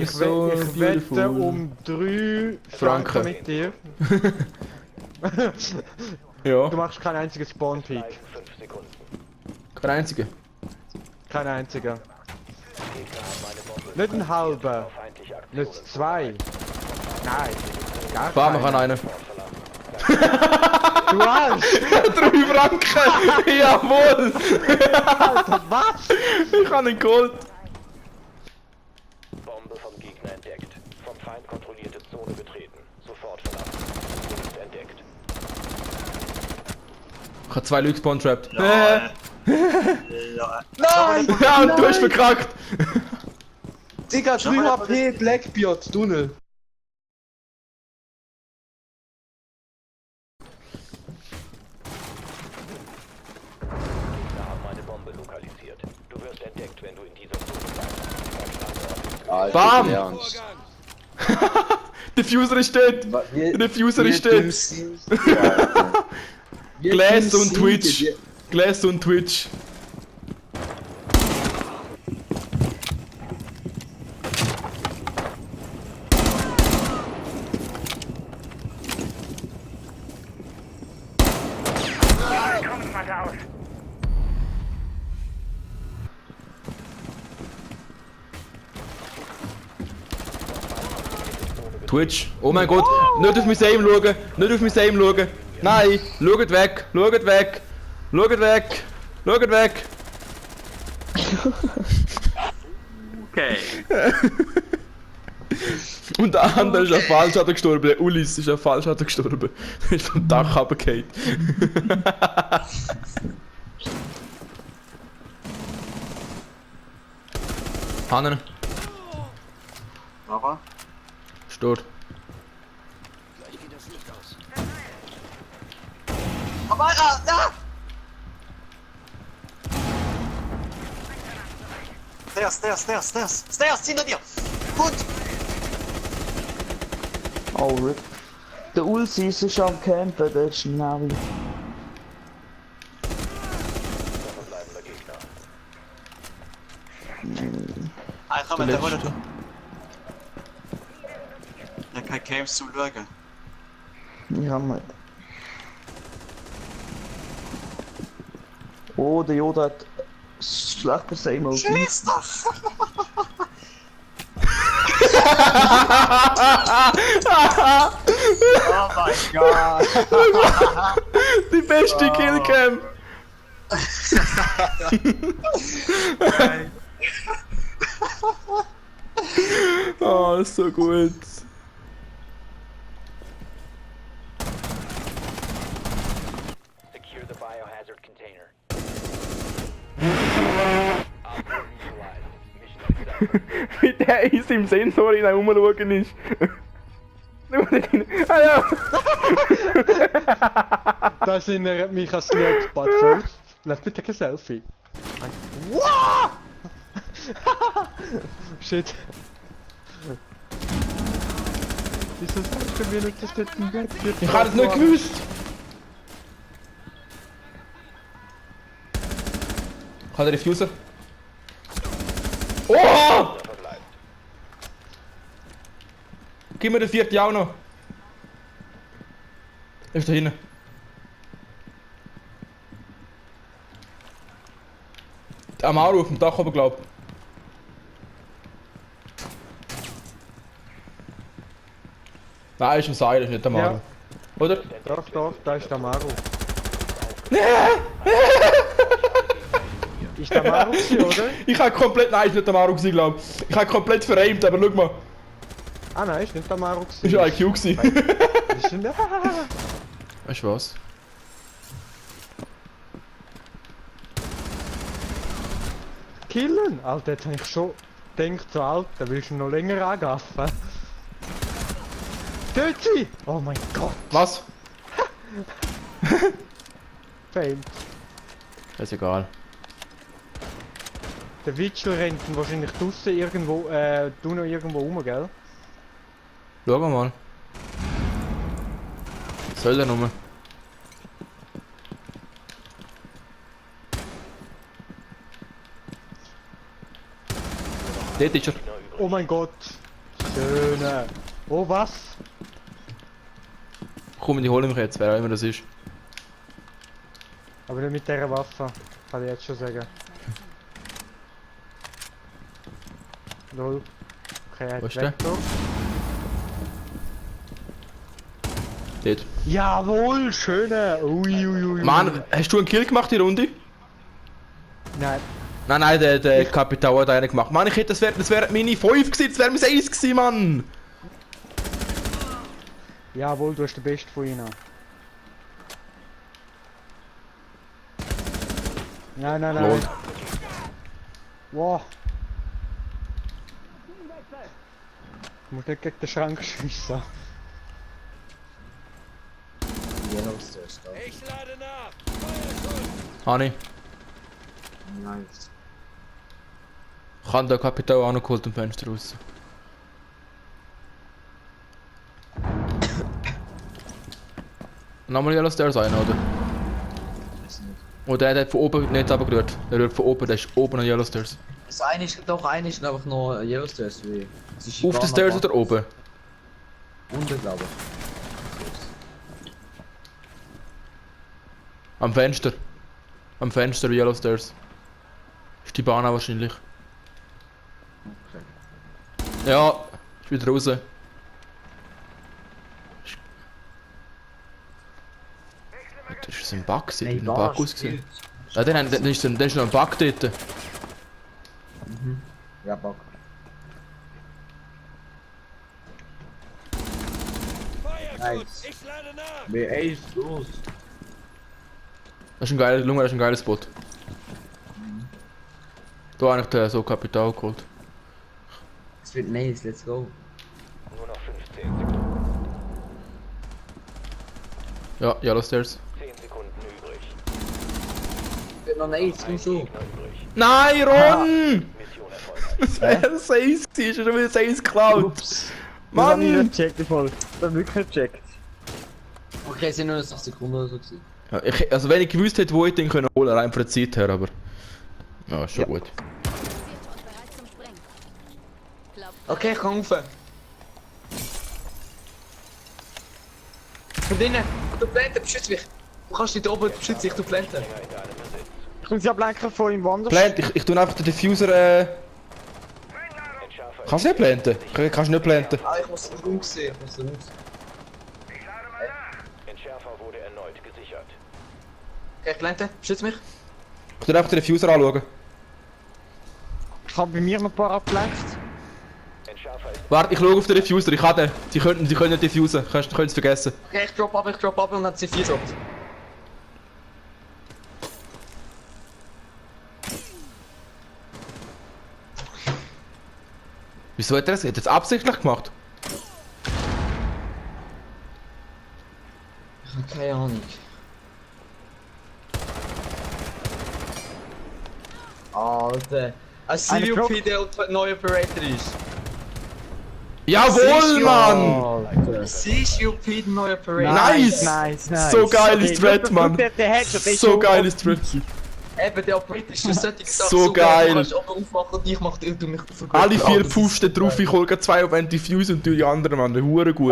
I'm so Ich beautiful. wette um 3 Franken. Franken mit dir. Ja, Du machst keinen einzigen Spawn-Peak. kein einziger. Kein einziger. Nicht ein halber. Nicht 2. Nein. Gar Fahr noch an keinen. einen. Du hast! 3 Franken! Jawohl! Alter, was? Ich habe ihn geholt. Bombe vom Gegner entdeckt. Vom Feind kontrollierte Zone betreten. Sofort verlassen. Ist entdeckt. Ich habe 2 Leute spawn-trapped. Ja. Nein! Ja, und du hast verkackt! Digga, 3 HP, Blackbeard, Tunnel. Gegner haben eine Bombe lokalisiert. Du wirst entdeckt, wenn du in dieser Zone bleibst. Alter, Bam! Ernst. Der Fuser ist dort! Der Fuser ist dort! Glass und Twitch! Glass und Twitch! Twitch. Oh mein Gott, nicht auf mein Aim schauen, nicht auf mein Aim schauen. Nein, schaut weg, schaut weg, schaut weg, schaut weg. Okay. Und der andere ist auf Fallschaden gestorben, der Ulis ist auf Fallschaden gestorben. Er ist vom Dach runtergefallen. Hannen, Aber? steht. Aber, ja! Stairs, hinter dir! Gut! Oh, RIP. Der Ulsi ist am Campen, der ist ein Navi. Verbleibender Gegner. Ah, komm, der wollte du. Ja, kein Games zum Schauen. Ja, Mann. Oh, der Yoda hat schlechtes Aim. Schieß doch! Oh mein Gott! Die beste Killcam! Oh, das ist so gut. Secure the biohazard container. Wie der ist im Sensor in rumschauen ist. Schau mal rein. Ah ja! Das erinnert mich an Slurp Bad 5. Lass bitte kein Selfie. Wow! Shit. Wieso sagst du mir nicht, dass das ein Bett wird? Ich hab das nicht gewusst! Hat er den Fuser? Oh! Verbleibt. Gib mir den vierten auch noch! Er ist da hinten. Der Amaru auf dem Dach oben, glaub. Nein, ist ein Seil, ist nicht der Amaru. Ja. Oder? Doch, da ist der Maru. Ist der Maru gewesen, oder? Ich hab komplett. Nein, ist nicht der Amaru gewesen, glaub. Ich hab komplett veraimt, aber schau mal. Ah nein, ist nicht der Maru gewesen. Ist ja IQ gewesen. Ist ein... Weißt du was? Killen? Alter, jetzt hab ich schon gedacht, so Alter, willst du noch länger angaffen? Töt sie! Oh mein Gott! Was? Fail. Ist egal. Der Witschel rennt wahrscheinlich draussen irgendwo, du noch irgendwo rum, gell? Schau mal. Soll der Nummer? Dort ist er. Oh mein Gott! Schöne. Oh, was? Komm, die holen mich jetzt, wer auch immer das ist. Aber nicht mit dieser Waffe. Kann ich jetzt schon sagen. Lol. Okay, er Wo ist hat der? Vektor. Dort. Jawohl, schöne. Ui. Mann, hast du einen Kill gemacht, die Runde? Nein. Nein, der Kapitän hat einen gemacht. Mann, ich hätte, das wäre meine 5 gewesen, das wäre mein 1 gewesen, Mann! Jawohl, du hast den Besten von ihnen. Nein. Lol. Wow. Du musst nicht gegen den Schrank schiessen. Hani, Nice. ich habe den Kapitän auch noch geholt am Fenster raus. Nochmal Yellow Stairs rein, oder? Weiß nicht. Oder der hat von oben nicht runtergerührt. Der rührt von oben, der ist oben an Yellow Stairs. Das eine ist doch eine ist einfach noch Yellow Stairs wie. Auf den Stairs oder oben? Unten glaube ich. Am Fenster. Am Fenster Yellow Stairs. Ist die Bahn auch wahrscheinlich. Ja, ist wieder raus. Das ist ein Bug, sieht wie ein Bug ausgesehen. Ja, dann ist noch ein Bug dort. Ja, Bock. Nice. Wie Ace los. Das ist ein geiler, Lunge, das ist ein geiler Spot. Da habe ich den so Kapital geholt. Es wird nice, let's go. Nur noch 15 Sekunden. Ja, Yellow Stairs. 10 Sekunden übrig. Wird noch nice, komm schon. Gegner übrig. Nein, Ron! Mission erfolgreich. Das wäre ein 6 gewesen, ist schon wieder 6 geklaut. Das hab ich Mann! nicht gecheckt, voll. Das hab ich wirklich nicht gecheckt. Okay, es sind nur noch 6 Sekunden oder so gewesen. Ja, also wenn ich gewusst hätte, wo ich den können holen, rein von der Zeit her, aber... Ja, ist schon gut. Okay, ich kann rauf. Von drinnen, du Planten, beschütz mich. Du kannst nicht oben, beschütz dich, du Planten. Ich muss sie ablenken von ihm woanders. Plant, ich tu einfach den Diffuser, Entschärfer Kannst du nicht planten? Kannst du nicht planten? Ah, ich muss den Raum sehen, ich muss den Raum sehen. Entschärfer wurde erneut gesichert. Okay, ich plante, beschütz mich. Ich tu einfach den Diffuser anschauen. Ich hab bei mir noch ein paar abgelenkt. Entschärfer ist Warte, ich schaue auf den Diffuser, ich habe den. Die können nicht diffusen, kannst es vergessen. Okay, ich drop ab und dann C4 droppt. Wieso hat er das? Hat er das absichtlich gemacht? Ich hab keine Ahnung. Alter. Ein CUP, der neue Operator ist. Jawohl, Mann! CUP, der neue Operator. Nice! Nice. So geiles Thread, Mann! Der Headshot ist So geiles Thread. Eben, der Operator ist für solche Sachen So geil. Du kannst oben aufmachen und ich mach du mich Alle 4 das ist Pfosten drauf, ich hol grad 2 auf einen Diffuser und du die anderen, Mann. Hure gut.